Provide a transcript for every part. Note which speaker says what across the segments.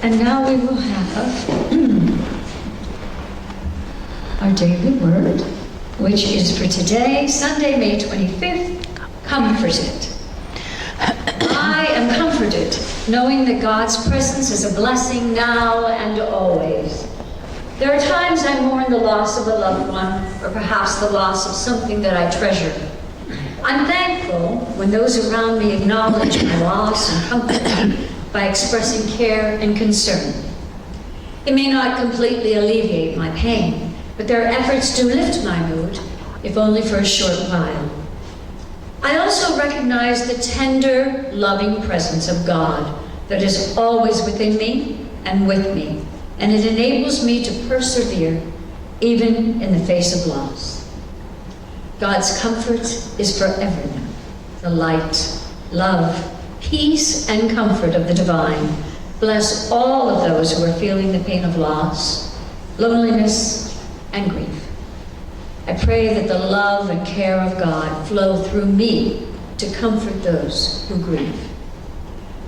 Speaker 1: And now we will have our daily word, which is for today, Sunday, May 25th, comforted. I am comforted, knowing that God's presence is a blessing now and always. There are times I mourn the loss of a loved one, or perhaps the loss of something that I treasure. I'm thankful when those around me acknowledge my loss and comfort me by expressing care and concern. It may not completely alleviate my pain, but their efforts do lift my mood, if only for a short while. I also recognize the tender, loving presence of God that is always within me and with me, and it enables me to persevere even in the face of loss. God's comfort is for everyone. The light, love, peace, and comfort of the divine bless all of those who are feeling the pain of loss, loneliness, and grief. I pray that the love and care of God flow through me to comfort those who grieve.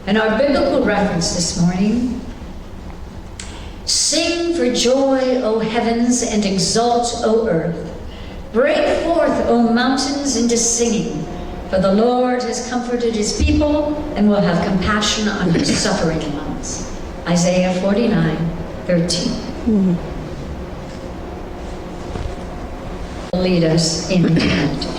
Speaker 1: And our biblical reference this morning: sing for joy, O heavens, and exult, O earth. Break forth, O mountains, into singing, for the Lord has comforted his people and will have compassion on his suffering ones. Isaiah 49:13. Lead us in meditation.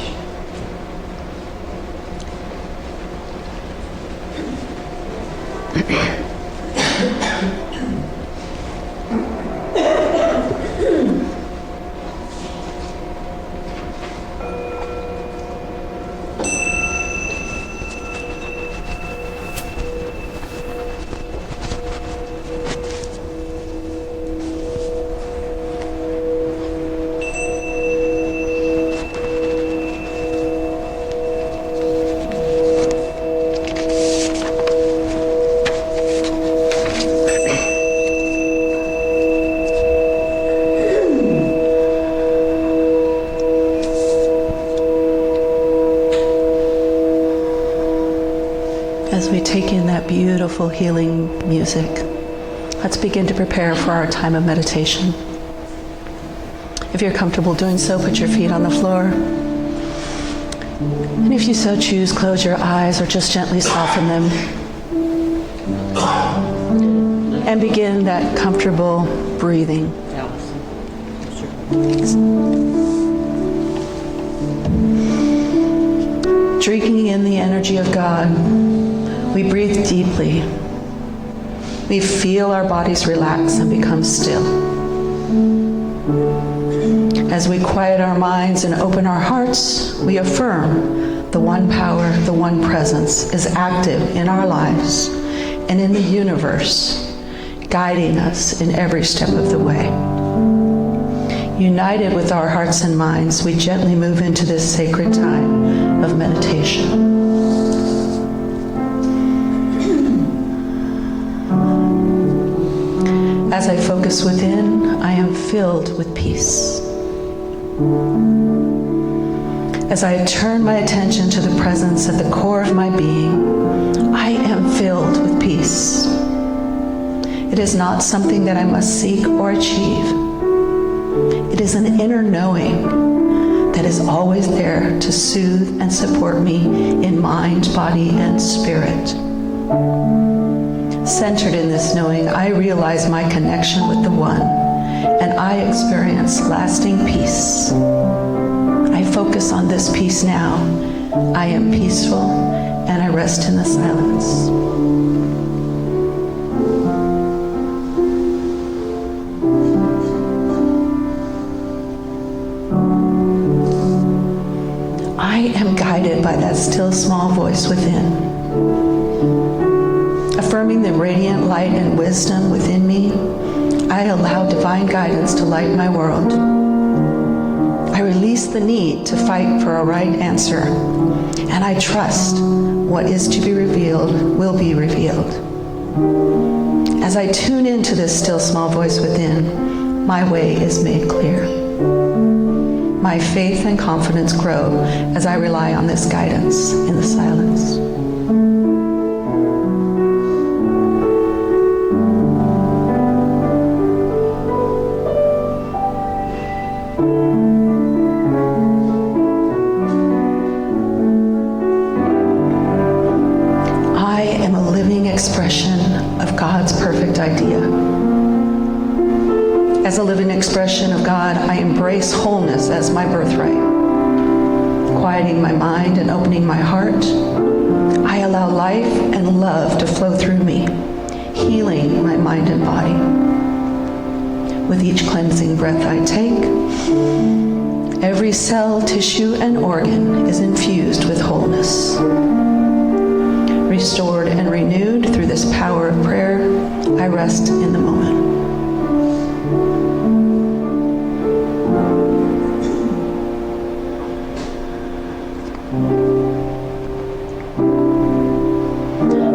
Speaker 2: As we take in that beautiful healing music, let's begin to prepare for our time of meditation. If you're comfortable doing so, put your feet on the floor. And if you so choose, close your eyes or just gently soften them. And begin that comfortable breathing. Drinking in the energy of God, we breathe deeply. We feel our bodies relax and become still. As we quiet our minds and open our hearts, we affirm the one power, the one presence is active in our lives and in the universe, guiding us in every step of the way. United with our hearts and minds, we gently move into this sacred time of meditation. As I focus within, I am filled with peace. As I turn my attention to the presence at the core of my being, I am filled with peace. It is not something that I must seek or achieve. It is an inner knowing that is always there to soothe and support me in mind, body, and spirit. Centered in this knowing, I realize my connection with the One, and I experience lasting peace. I focus on this peace now. I am peaceful, and I rest in the silence. I am guided by that still small voice within. Affirming the radiant light and wisdom within me, I allow divine guidance to light my world. I release the need to fight for a right answer, and I trust what is to be revealed will be revealed. As I tune into this still small voice within, my way is made clear. My faith and confidence grow as I rely on this guidance in the silence. of God's perfect idea. As a living expression of God, I embrace wholeness as my birthright. Quieting my mind and opening my heart, I allow life and love to flow through me, healing my mind and body. With each cleansing breath I take, every cell, tissue, and organ is infused with wholeness. Restored and renewed through this power of prayer, I rest in the moment.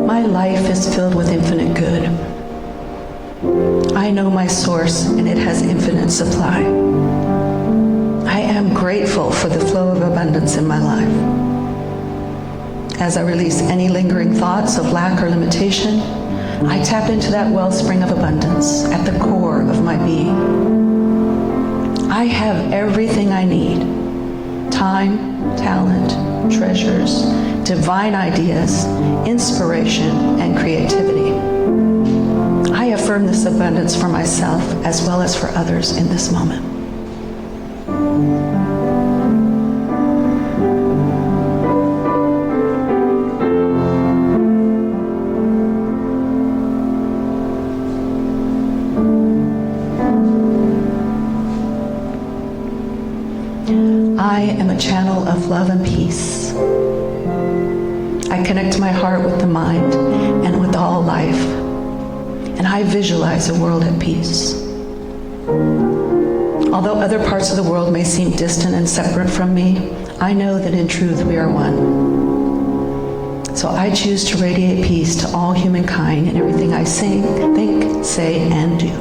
Speaker 2: My life is filled with infinite good. I know my source, and it has infinite supply. I am grateful for the flow of abundance in my life. As I release any lingering thoughts of lack or limitation, I tap into that wellspring of abundance at the core of my being. I have everything I need: time, talent, treasures, divine ideas, inspiration, and creativity. I affirm this abundance for myself as well as for others in this moment. I am a channel of love and peace. I connect my heart with the mind and with all life, and I visualize a world at peace. Although other parts of the world may seem distant and separate from me, I know that in truth we are one. So I choose to radiate peace to all humankind in everything I sing, think, say, and do.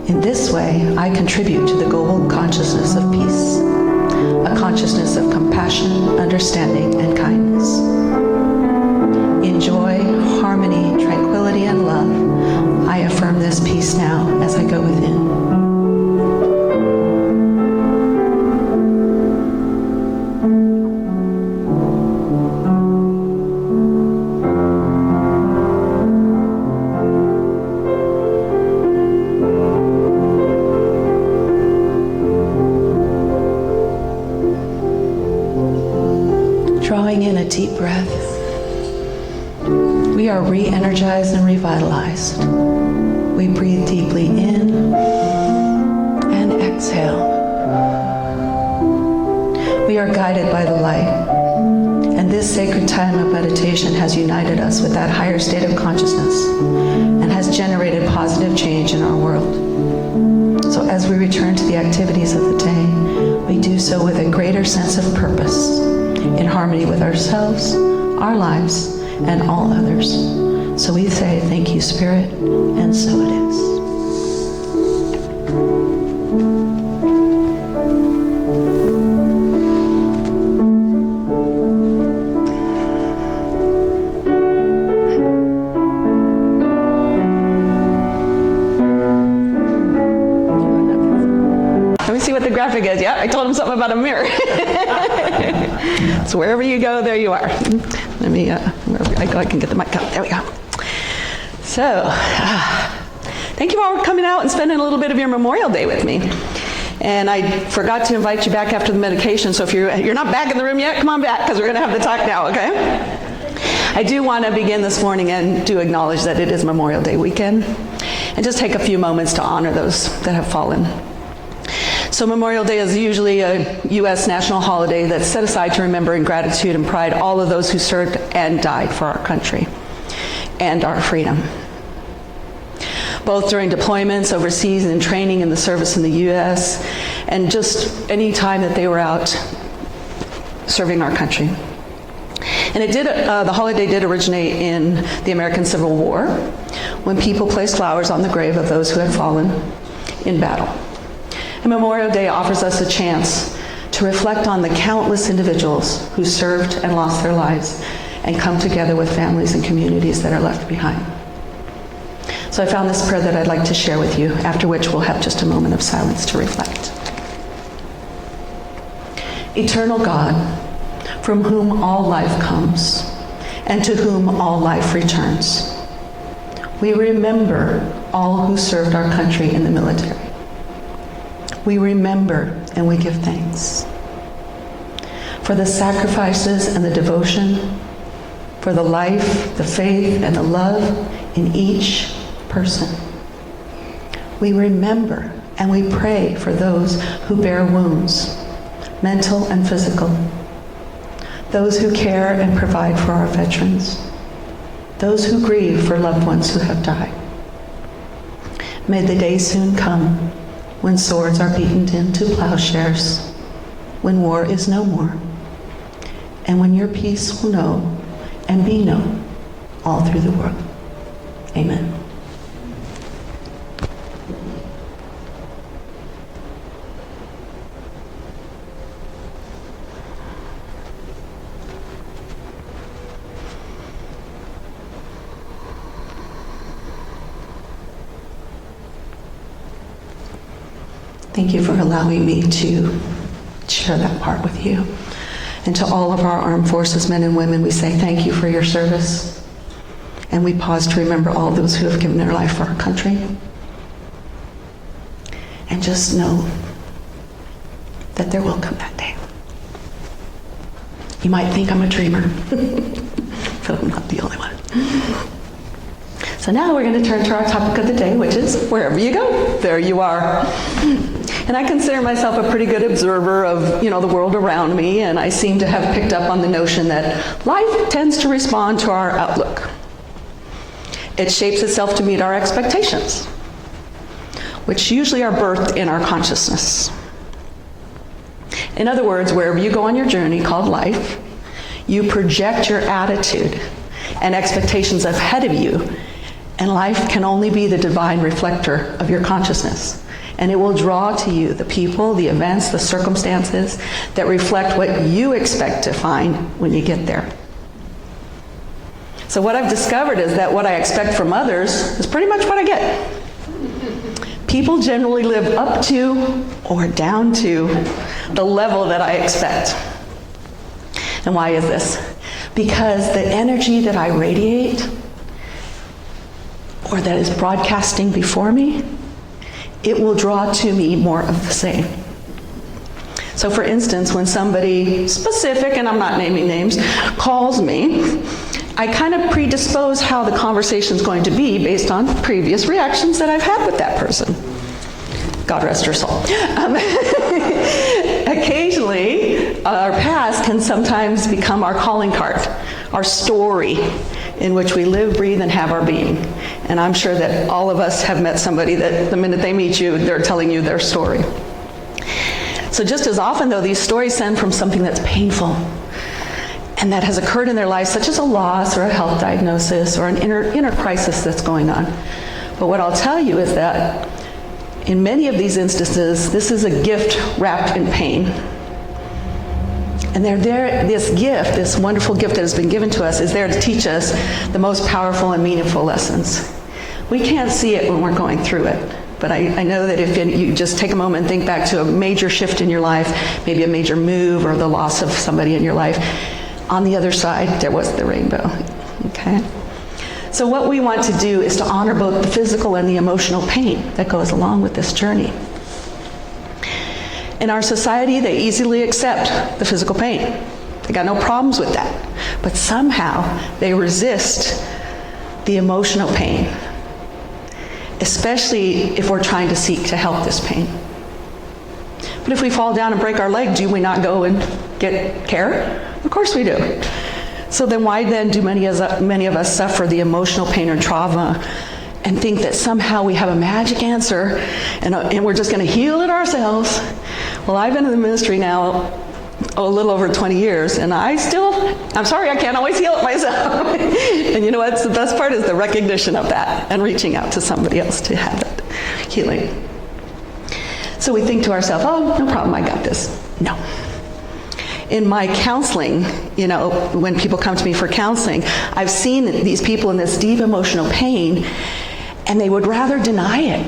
Speaker 2: In this way, I contribute to the global consciousness of peace, a consciousness of compassion, understanding, and kindness. In joy, harmony, tranquility, and love, I affirm this peace now as I go within. Drawing in a deep breath, we are re-energized and revitalized. We breathe deeply in and exhale. We are guided by the light, and this sacred time of meditation has united us with that higher state of consciousness and has generated positive change in our world. So as we return to the activities of the day, we do so with a greater sense of purpose, in harmony with ourselves, our lives, and all others. So we say, thank you, Spirit, and so it is. Let me see what the graphic is. Yeah, I told him something about a mirror. So wherever you go, there you are. Let me, wherever I go, I can get the mic up. There we go. So, thank you all for coming out and spending a little bit of your Memorial Day with me. And I forgot to invite you back after the medication, so if you're not back in the room yet, come on back, because we're going to have the talk now, okay? I do want to begin this morning and do acknowledge that it is Memorial Day weekend, and just take a few moments to honor those that have fallen. So Memorial Day is usually a U.S. national holiday that's set aside to remember in gratitude and pride all of those who served and died for our country and our freedom, both during deployments overseas and training in the service in the U.S., and just any time that they were out serving our country. And the holiday did originate in the American Civil War, when people placed flowers on the grave of those who had fallen in battle. And Memorial Day offers us a chance to reflect on the countless individuals who served and lost their lives and come together with families and communities that are left behind. So I found this prayer that I'd like to share with you, after which we'll have just a moment of silence to reflect. Eternal God, from whom all life comes and to whom all life returns, We remember all who served our country in the military. We remember and we give thanks for the sacrifices and the devotion, for the life, the faith, and the love in each person. We remember and we pray for those who bear wounds, mental and physical, those who care and provide for our veterans, those who grieve for loved ones who have died. May the day soon come when swords are beaten into plowshares, when war is no more, and when your peace will know and be known all through the world. Amen. Thank you for allowing me to share that part with you. And to all of our armed forces, men and women, we say thank you for your service. And we pause to remember all those who have given their life for our country. And just know that there will come that day. You might think I'm a dreamer, but I'm not the only one. So now we're going to turn to our topic of the day, which is wherever you go, there you are. And I consider myself a pretty good observer of, the world around me, and I seem to have picked up on the notion that life tends to respond to our outlook. It shapes itself to meet our expectations, which usually are birthed in our consciousness. In other words, wherever you go on your journey called life, you project your attitude and expectations ahead of you, and life can only be the divine reflector of your consciousness. And it will draw to you the people, the events, the circumstances that reflect what you expect to find when you get there. So what I've discovered is that what I expect from others is pretty much what I get. People generally live up to or down to the level that I expect. And why is this? Because the energy that I radiate or that is broadcasting before me, it will draw to me more of the same. So for instance, when somebody specific, and I'm not naming names, calls me, I kind of predispose how the conversation's going to be based on previous reactions that I've had with that person. God rest her soul. Occasionally, our past can sometimes become our calling card, our story in which we live, breathe, and have our being. And I'm sure that all of us have met somebody that the minute they meet you, they're telling you their story. So just as often, though, these stories stem from something that's painful and that has occurred in their lives, such as a loss or a health diagnosis or an inner crisis that's going on. But what I'll tell you is that in many of these instances, this is a gift wrapped in pain. And this gift, this wonderful gift that has been given to us, is there to teach us the most powerful and meaningful lessons. We can't see it when we're going through it. But I know that if you just take a moment and think back to a major shift in your life, maybe a major move or the loss of somebody in your life, on the other side, there was the rainbow. Okay? So what we want to do is to honor both the physical and the emotional pain that goes along with this journey. In our society, they easily accept the physical pain. They got no problems with that. But somehow, they resist the emotional pain, especially if we're trying to seek to help this pain. But if we fall down and break our leg, do we not go and get care? Of course we do. So then why then do many of us suffer the emotional pain or trauma and think that somehow we have a magic answer and we're just going to heal it ourselves? Well, I've been in the ministry now a little over 20 years, and I'm sorry, I can't always heal it myself. And you know what's the best part is the recognition of that and reaching out to somebody else to have that healing. So we think to ourselves, oh, no problem, I got this. No. In my counseling, when people come to me for counseling, I've seen these people in this deep emotional pain, and they would rather deny it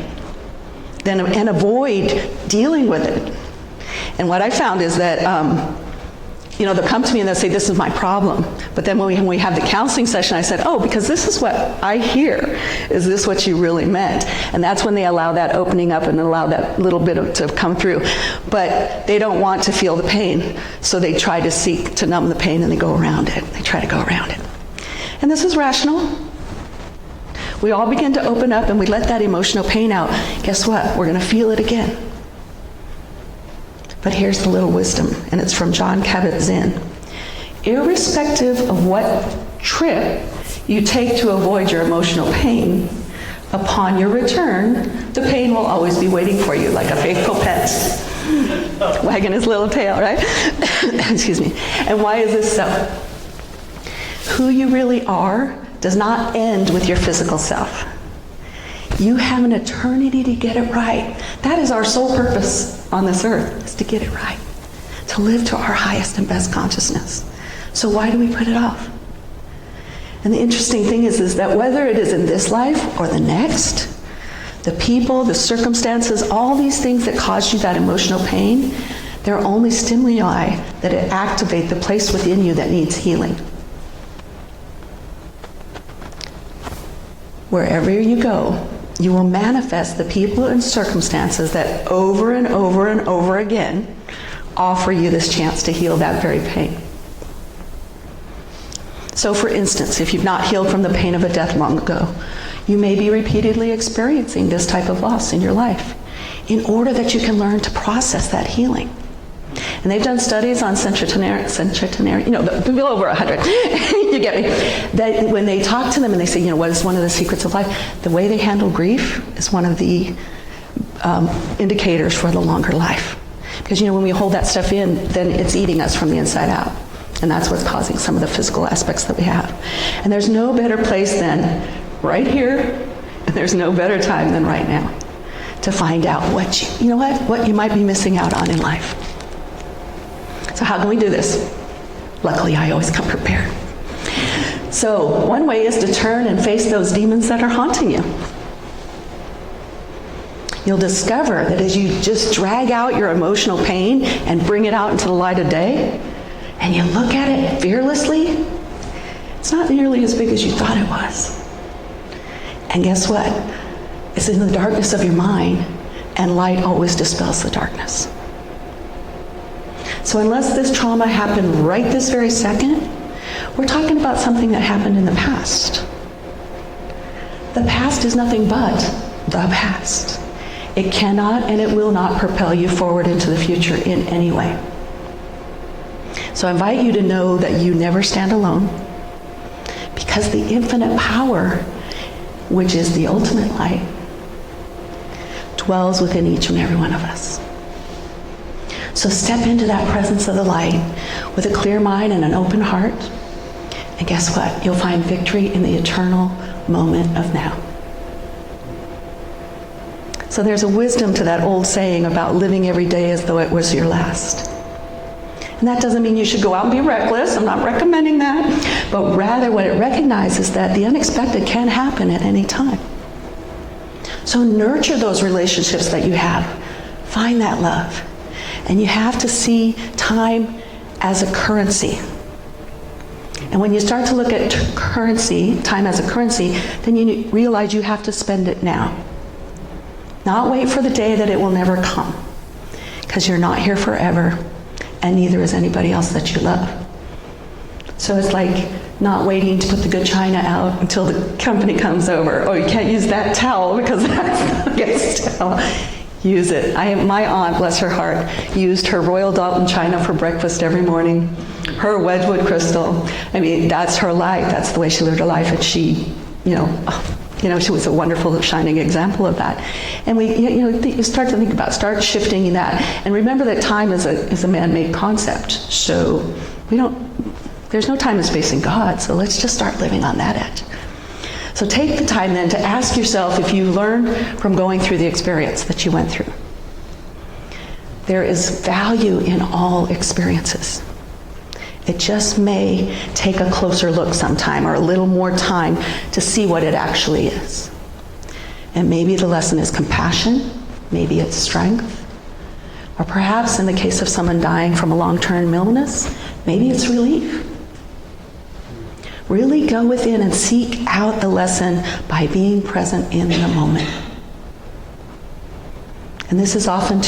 Speaker 2: and avoid dealing with it. And what I found is that they'll come to me and they'll say, this is my problem. But then when we have the counseling session, I said, oh, because this is what I hear. Is this what you really meant? And that's when they allow that opening up and allow that little bit to come through. But they don't want to feel the pain, so they try to seek to numb the pain, and they go around it. They try to go around it. And this is rational. We all begin to open up and we let that emotional pain out. Guess what? We're going to feel it again. But here's the little wisdom, and it's from Jon Kabat-Zinn. Irrespective of what trip you take to avoid your emotional pain, upon your return, the pain will always be waiting for you, like a faithful pet, wagging his little tail, right? Excuse me. And why is this so? Who you really are does not end with your physical self. You have an eternity to get it right. That is our sole purpose on this earth, is to get it right, to live to our highest and best consciousness. So why do we put it off? And the interesting thing is that whether it is in this life or the next, the people, the circumstances, all these things that cause you that emotional pain, they're only stimuli that activate the place within you that needs healing. Wherever you go, you will manifest the people and circumstances that over and over and over again offer you this chance to heal that very pain. So for instance, if you've not healed from the pain of a death long ago, you may be repeatedly experiencing this type of loss in your life in order that you can learn to process that healing. And they've done studies on centenarian, people over 100, you get me, that when they talk to them and they say, what is one of the secrets of life? The way they handle grief is one of the indicators for the longer life. Because, when we hold that stuff in, then it's eating us from the inside out. And that's what's causing some of the physical aspects that we have. And there's no better place than right here, and there's no better time than right now to find out what you might be missing out on in life. So how can we do this? Luckily, I always come prepared. So one way is to turn and face those demons that are haunting you. You'll discover that as you just drag out your emotional pain and bring it out into the light of day, and you look at it fearlessly, it's not nearly as big as you thought it was. And guess what? It's in the darkness of your mind, and light always dispels the darkness. So unless this trauma happened right this very second, we're talking about something that happened in the past. The past is nothing but the past. It cannot and it will not propel you forward into the future in any way. So I invite you to know that you never stand alone, because the infinite power, which is the ultimate light, dwells within each and every one of us. So step into that presence of the light with a clear mind and an open heart. And guess what? You'll find victory in the eternal moment of now. So there's a wisdom to that old saying about living every day as though it was your last. And that doesn't mean you should go out and be reckless. I'm not recommending that. But rather what it recognizes that the unexpected can happen at any time. So nurture those relationships that you have. Find that love. And you have to see time as a currency. And when you start to look at currency, time as a currency, then you realize you have to spend it now. Not wait for the day that it will never come. Because you're not here forever, and neither is anybody else that you love. So it's like not waiting to put the good china out until the company comes over. Oh, you can't use that towel because that's not good towel. Use it. My aunt, bless her heart, used her Royal Doulton china for breakfast every morning. Her Wedgwood crystal. I mean, that's her life. That's the way she lived her life. And she, she was a wonderful, shining example of that. And you start to think about, start shifting that. And remember that time is a man-made concept. So there's no time and space in God. So let's just start living on that edge. So take the time then to ask yourself if you learned from going through the experience that you went through. There is value in all experiences. It just may take a closer look sometime or a little more time to see what it actually is. And maybe the lesson is compassion, maybe it's strength, Or perhaps in the case of someone dying from a long-term illness, maybe it's relief. Really go within and seek out the lesson by being present in the moment. And this is often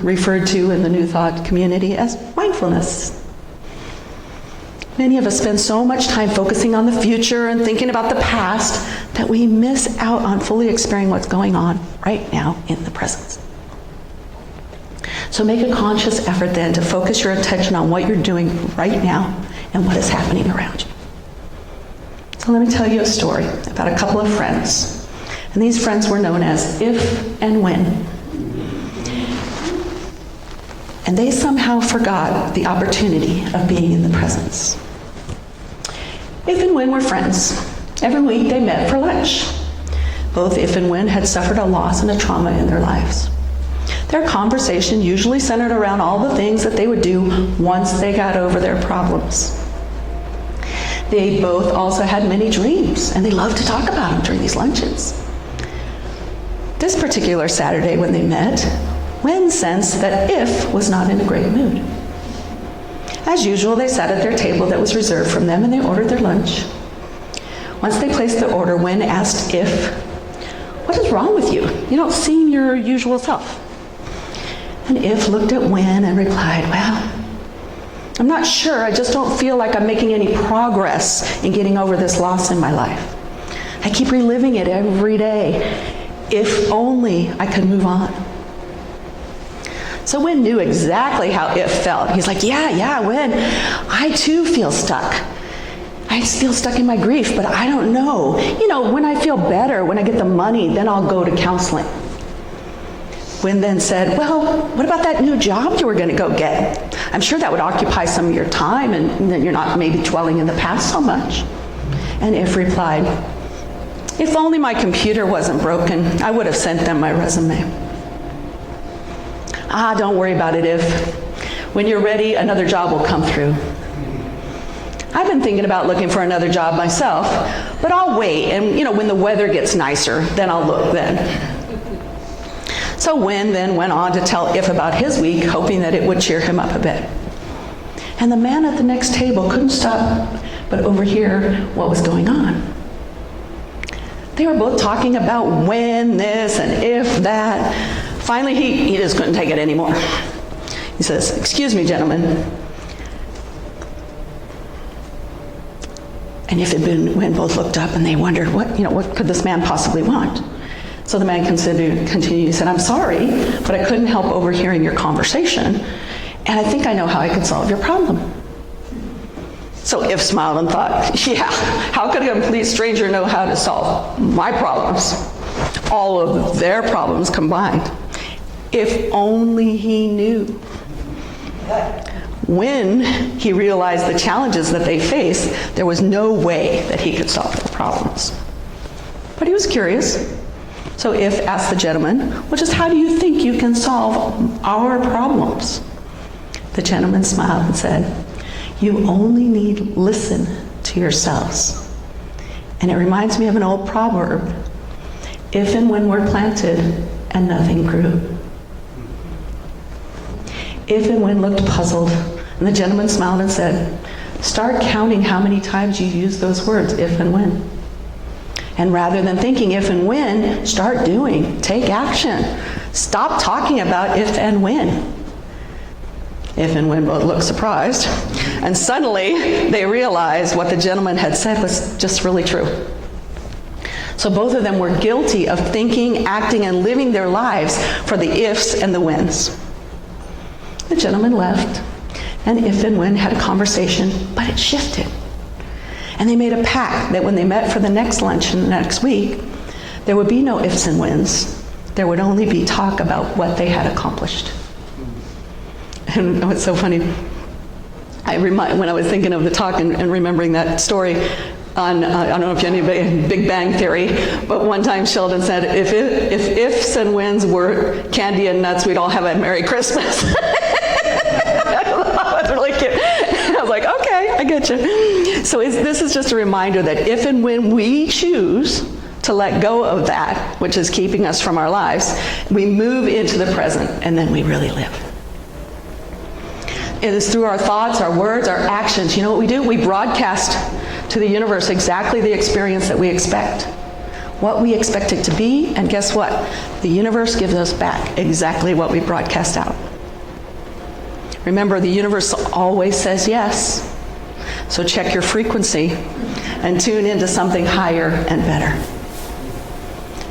Speaker 2: referred to in the New Thought community as mindfulness. Many of us spend so much time focusing on the future and thinking about the past that we miss out on fully experiencing what's going on right now in the present. So make a conscious effort then to focus your attention on what you're doing right now and what is happening around you. So let me tell you a story about a couple of friends. And these friends were known as If and When. And they somehow forgot the opportunity of being in the presence. If and When were friends. Every week they met for lunch. Both If and When had suffered a loss and a trauma in their lives. Their conversation usually centered around all the things that they would do once they got over their problems. They both also had many dreams, and they loved to talk about them during these luncheons. This particular Saturday when they met, Wen sensed that If was not in a great mood. As usual, they sat at their table that was reserved from them and they ordered their lunch. Once they placed the order, Wen asked If, "What is wrong with you? You don't seem your usual self." And If looked at Wen and replied, "Well, I'm not sure. I just don't feel like I'm making any progress in getting over this loss in my life. I keep reliving it every day. If only I could move on." So Wen knew exactly how If felt. He's like, yeah, Wen, I too feel stuck. I feel stuck in my grief, but I don't know. When I feel better, when I get the money, then I'll go to counseling. Wen then said, "Well, what about that new job you were going to go get? I'm sure that would occupy some of your time and then you're not maybe dwelling in the past so much." And If replied, "If only my computer wasn't broken, I would have sent them my resume." "Ah, don't worry about it, If. When you're ready, another job will come through. I've been thinking about looking for another job myself, but I'll wait, and when the weather gets nicer, then I'll look then." So Wen then went on to tell If about his week, hoping that it would cheer him up a bit. And the man at the next table couldn't stop but overhear what was going on. They were both talking about when this and if that. Finally, he just couldn't take it anymore. He says, "Excuse me, gentlemen." And If and Wen both looked up and they wondered, what could this man possibly want? So the man continued, he said, "I'm sorry, but I couldn't help overhearing your conversation, and I think I know how I could solve your problem." So If smiled and thought, yeah, how could a complete stranger know how to solve my problems? All of their problems combined. If only he knew. When he realized the challenges that they faced, there was no way that he could solve their problems. But he was curious. So If asked the gentleman, "Well, just how do you think you can solve our problems?" The gentleman smiled and said, "You only need listen to yourselves." And it reminds me of an old proverb, "If and when were planted and nothing grew." If and When looked puzzled, and the gentleman smiled and said, "Start counting how many times you use those words, if and when. And rather than thinking if and when, start doing. Take action. Stop talking about if and when." If and When both looked surprised, and suddenly they realized what the gentleman had said was just really true. So both of them were guilty of thinking, acting, and living their lives for the ifs and the whens. The gentleman left, and If and When had a conversation, but it shifted. And they made a pact that when they met for the next lunch in the next week, there would be no ifs and whens. There would only be talk about what they had accomplished. And what's so funny, when I was thinking of the talk and remembering that story on, I don't know if anybody, Big Bang Theory, but one time Sheldon said, if ifs and whens were candy and nuts, we'd all have a Merry Christmas. That's really cute. I was like, okay, I get you. So this is just a reminder that if and when we choose to let go of that, which is keeping us from our lives, we move into the present, and then we really live. It is through our thoughts, our words, our actions. You know what we do? We broadcast to the universe exactly the experience that we expect. What we expect it to be, and guess what? The universe gives us back exactly what we broadcast out. Remember, the universe always says yes. So check your frequency and tune into something higher and better.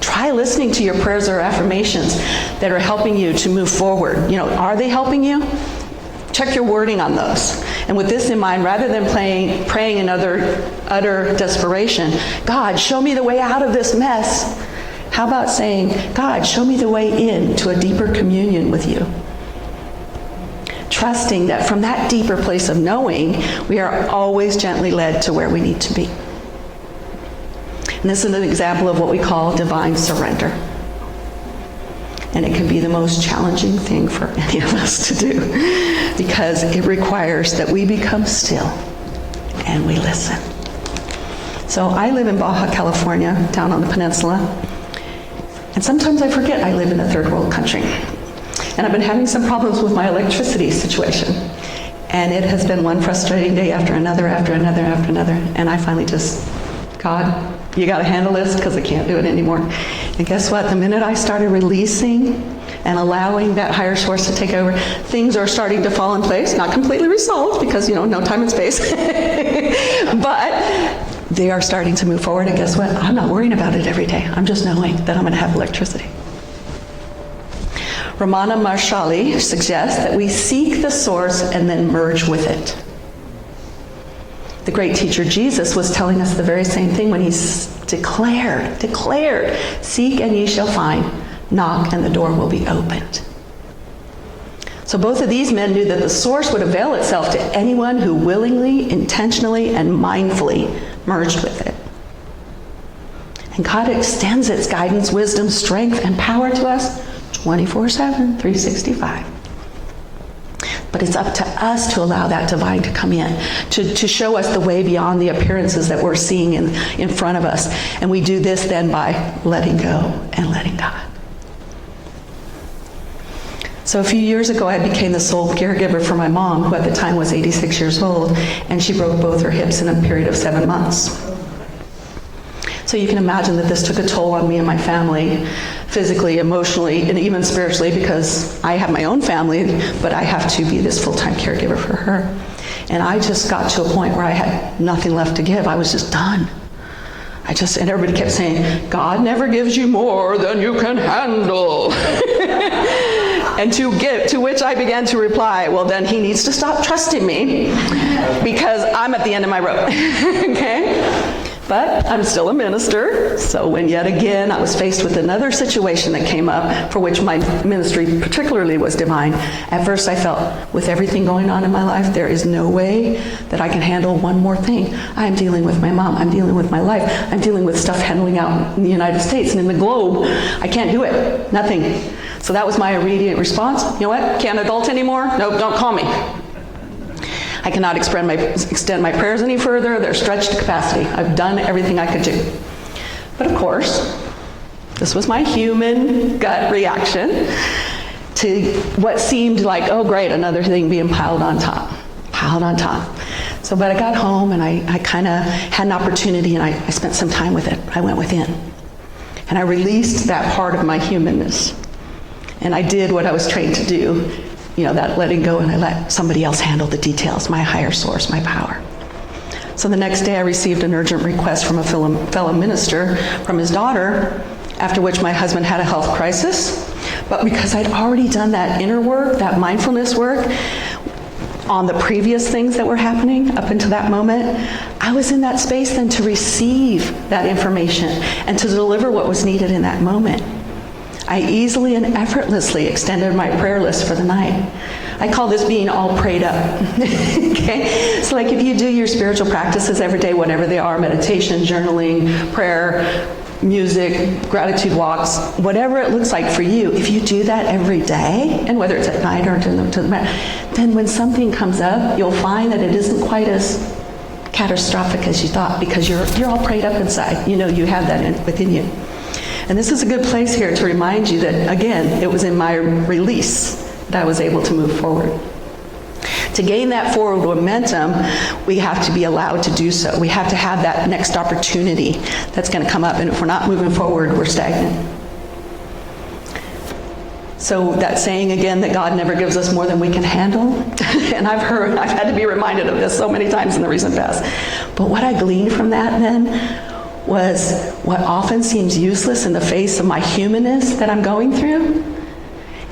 Speaker 2: Try listening to your prayers or affirmations that are helping you to move forward. Are they helping you? Check your wording on those. And with this in mind, rather than praying in utter desperation, God, show me the way out of this mess. How about saying, God, show me the way in to a deeper communion with you? Trusting that from that deeper place of knowing, we are always gently led to where we need to be. And this is an example of what we call divine surrender. And it can be the most challenging thing for any of us to do because it requires that we become still and we listen. So I live in Baja California, down on the peninsula, and sometimes I forget I live in a third world country. And I've been having some problems with my electricity situation. And it has been one frustrating day after another, and I finally just, God, you got to handle this because I can't do it anymore. And guess what? The minute I started releasing and allowing that higher source to take over, things are starting to fall in place. Not completely resolved because, no time and space. But they are starting to move forward. And guess what? I'm not worrying about it every day. I'm just knowing that I'm going to have electricity. Ramana Maharshi suggests that we seek the source and then merge with it. The great teacher Jesus was telling us the very same thing when he declared, seek and ye shall find, knock and the door will be opened. So both of these men knew that the source would avail itself to anyone who willingly, intentionally, and mindfully merged with it. And God extends its guidance, wisdom, strength, and power to us 24/7, 365. But it's up to us to allow that divine to come in, to show us the way beyond the appearances that we're seeing in front of us. And we do this then by letting go and letting God. So a few years ago, I became the sole caregiver for my mom, who at the time was 86 years old, and she broke both her hips in a period of 7 months. So you can imagine that this took a toll on me and my family, physically, emotionally, and even spiritually, because I have my own family, but I have to be this full-time caregiver for her. And I just got to a point where I had nothing left to give. I was just done. And everybody kept saying, God never gives you more than you can handle. And to which I began to reply, well, then he needs to stop trusting me because I'm at the end of my rope. Okay? But I'm still a minister, so when yet again I was faced with another situation that came up for which my ministry particularly was divine, at first I felt, with everything going on in my life, there is no way that I can handle one more thing. I'm dealing with my mom, I'm dealing with my life, I'm dealing with stuff handling out in the United States and in the globe. I can't do it, nothing. So that was my immediate response. You know what, can't adult anymore? Nope, don't call me. I cannot extend my prayers any further. They're stretched to capacity. I've done everything I could do. But of course, this was my human gut reaction to what seemed like, oh great, another thing being piled on top. So, but I got home and I kind of had an opportunity and I spent some time with it. I went within. And I released that part of my humanness. And I did what I was trained to do. That letting go, and I let somebody else handle the details, my higher source, my power. So the next day I received an urgent request from a fellow minister from his daughter, after which my husband had a health crisis. But because I'd already done that inner work, that mindfulness work, on the previous things that were happening up until that moment, I was in that space then to receive that information and to deliver what was needed in that moment. I easily and effortlessly extended my prayer list for the night. I call this being all prayed up. Okay? So like if you do your spiritual practices every day, whatever they are, meditation, journaling, prayer, music, gratitude walks, whatever it looks like for you, if you do that every day, and whether it's at night or then when something comes up, you'll find that it isn't quite as catastrophic as you thought, because you're all prayed up inside. You have that within you. And this is a good place here to remind you that, again, it was in my release that I was able to move forward. To gain that forward momentum, we have to be allowed to do so. We have to have that next opportunity that's going to come up, and if we're not moving forward, we're stagnant. So that saying again that God never gives us more than we can handle, and I've had to be reminded of this so many times in the recent past. But what I gleaned from that then was what often seems useless in the face of my humanness that I'm going through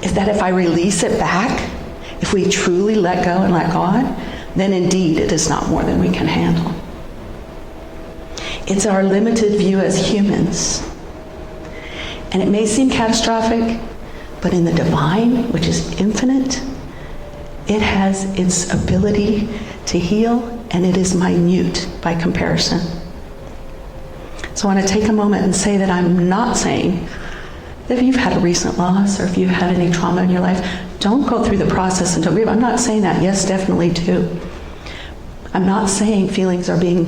Speaker 2: is that if I release it back, if we truly let go and let God, then indeed it is not more than we can handle. It's our limited view as humans. And it may seem catastrophic, but in the divine, which is infinite, it has its ability to heal, and it is minute by comparison. So I want to take a moment and say that I'm not saying that if you've had a recent loss or if you've had any trauma in your life, don't go through the process until grief. I'm not saying that. Yes, definitely do. I'm not saying feelings of being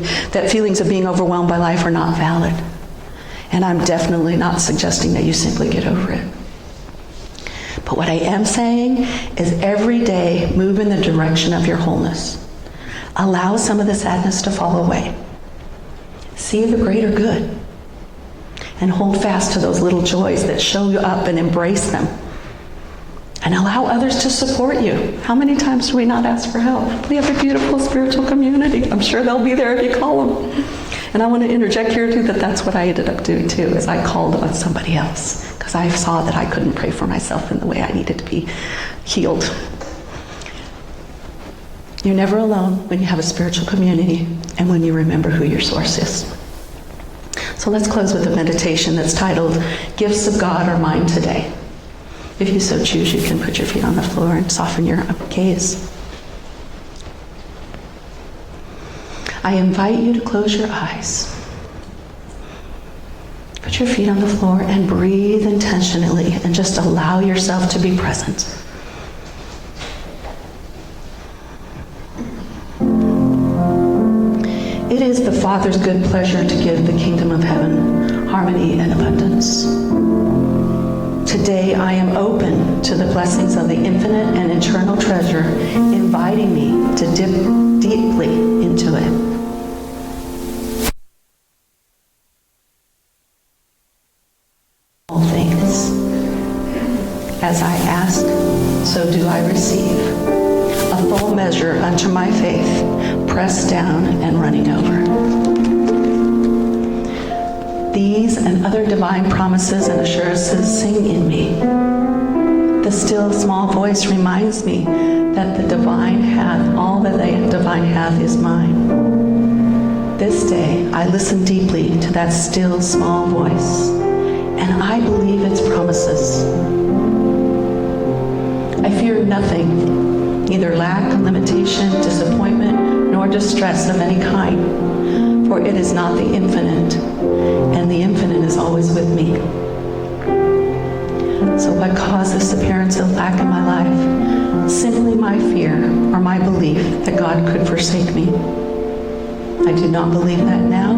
Speaker 2: overwhelmed by life are not valid. And I'm definitely not suggesting that you simply get over it. But what I am saying is every day move in the direction of your wholeness. Allow some of the sadness to fall away. See the greater good. And hold fast to those little joys that show you up and embrace them. And allow others to support you. How many times do we not ask for help? We have a beautiful spiritual community. I'm sure they'll be there if you call them. And I want to interject here too that that's what I ended up doing too, is I called on somebody else because I saw that I couldn't pray for myself in the way I needed to be healed. You're never alone when you have a spiritual community and when you remember who your source is. So let's close with a meditation that's titled, Gifts of God Are Mine Today. If you so choose, you can put your feet on the floor and soften your gaze. I invite you to close your eyes. Put your feet on the floor and breathe intentionally and just allow yourself to be present. It is the Father's good pleasure to give the kingdom of heaven harmony and abundance. Today I am open to the blessings of the infinite and eternal treasure, inviting me to dip deeply into it. All things. As I ask, so do I receive. A full measure unto my faith, pressed down and running over. These and other divine promises and assurances sing in me. The still small voice reminds me that the divine hath, all that the divine hath is mine. This day I listen deeply to that still small voice, and I believe its promises. I fear nothing, neither lack, limitation, disappointment, nor distress of any kind, for it is not the infinite, and the infinite is always with me. So what caused this appearance of lack in my life? Simply my fear or my belief that God could forsake me. I do not believe that now,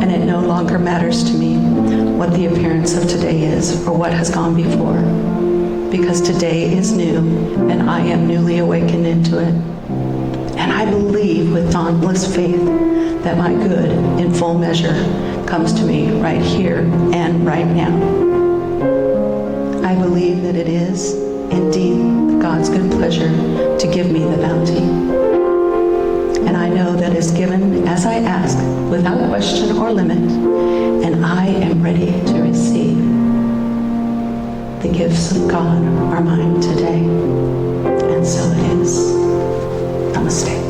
Speaker 2: and it no longer matters to me what the appearance of today is or what has gone before, because today is new and I am newly awakened into it. And I believe with dauntless faith that my good in full measure comes to me right here and right now. I believe that it is indeed God's good pleasure to give me the bounty. And I know that is given as I ask without question or limit, and I am ready to receive. The gifts of God are mine today, and so it is. Namaste.